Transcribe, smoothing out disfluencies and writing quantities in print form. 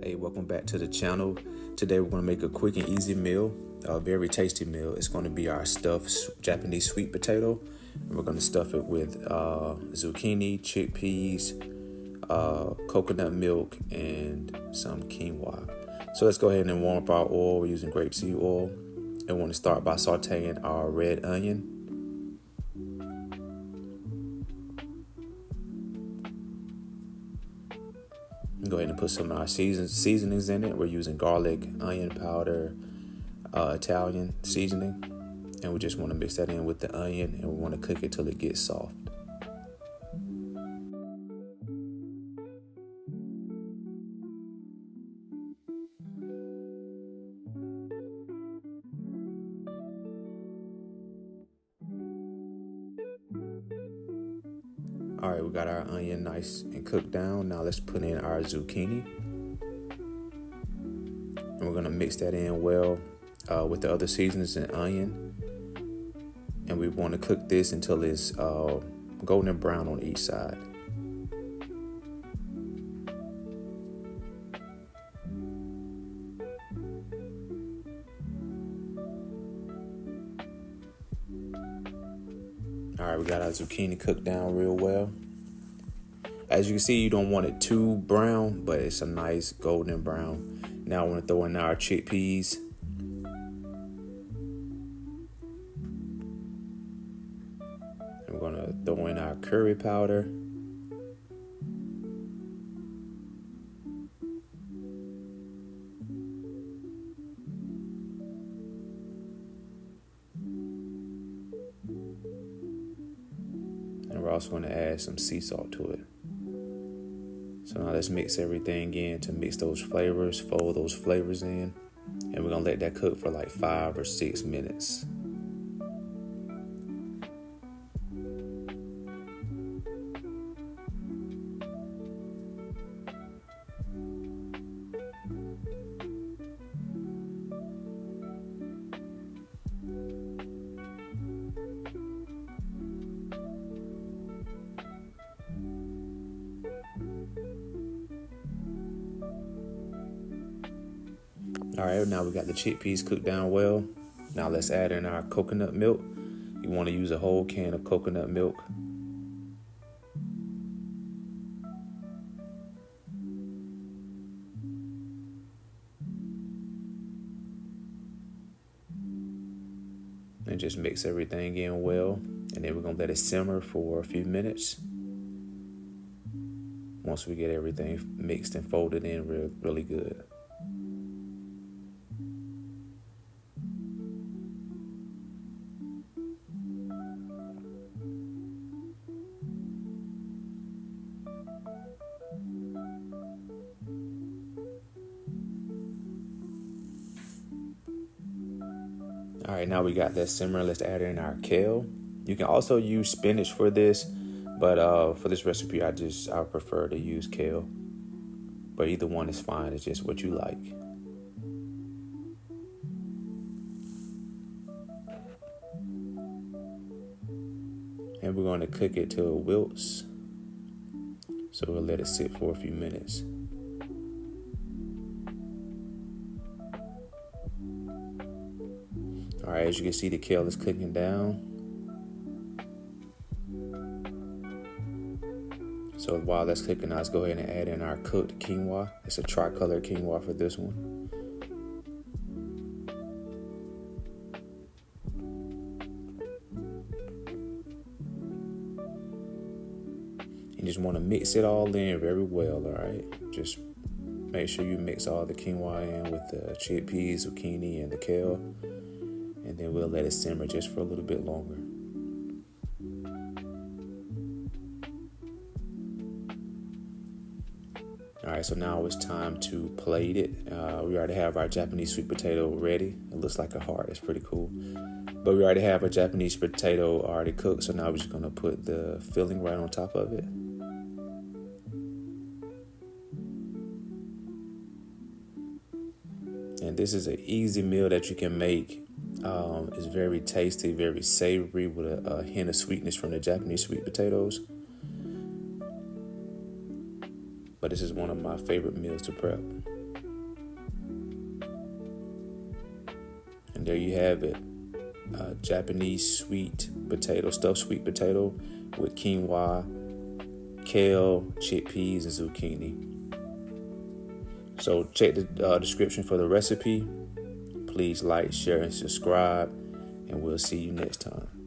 Hey, welcome back to the channel. Today we're going to make a quick and easy meal, a very tasty meal. It's going to be our stuffed Japanese sweet potato. And we're going to stuff it with zucchini, chickpeas, coconut milk, and some quinoa. So let's go ahead and warm up our oil. We're using grapeseed oil. And we want to start by sauteing our red onion. Go ahead and put some of our seasonings in it. We're using garlic, onion powder, Italian seasoning. And we just want to mix that in with the onion, and we want to cook it till it gets soft. All right, we got our onion nice and cooked down. Now let's put in our zucchini. And we're gonna mix that in well with the other seasonings and onion. And we want to cook this until it's golden brown on each side. All right, we got our zucchini cooked down real well. As you can see, you don't want it too brown, but it's a nice golden brown. Now I want to throw in our chickpeas. And we're going to throw in our curry powder. And we're also going to add some sea salt to it. So now let's mix everything in to mix those flavors, fold those flavors in. And we're going to let that cook for like 5 or 6 minutes. All right, now we got the chickpeas cooked down well. Now let's add in our coconut milk. You want to use a whole can of coconut milk. And just mix everything in well. And then we're going to let it simmer for a few minutes. Once we get everything mixed and folded in really good. All right, now we got that simmer. Let's add in our kale. You can also use spinach for this, but for this recipe, I prefer to use kale. But either one is fine. It's just what you like. And we're going to cook it till it wilts. So we'll let it sit for a few minutes. All right, as you can see, the kale is cooking down. So while that's cooking, let's go ahead and add in our cooked quinoa. It's a tricolor quinoa for this one. You just want to mix it all in very well, all right? Just make sure you mix all the quinoa in with the chickpeas, zucchini, and the kale. And then we'll let it simmer just for a little bit longer. All right, so now it's time to plate it. We already have our Japanese sweet potato ready. It looks like a heart. It's pretty cool. But we already have our Japanese potato already cooked. So now we're just going to put the filling right on top of it. And this is an easy meal that you can make. It's very tasty, very savory with a hint of sweetness from the Japanese sweet potatoes. But this is one of my favorite meals to prep. And there you have it. Japanese stuffed sweet potato with quinoa, kale, chickpeas, and zucchini. So check the description for the recipe. Please like, share, and subscribe, and we'll see you next time.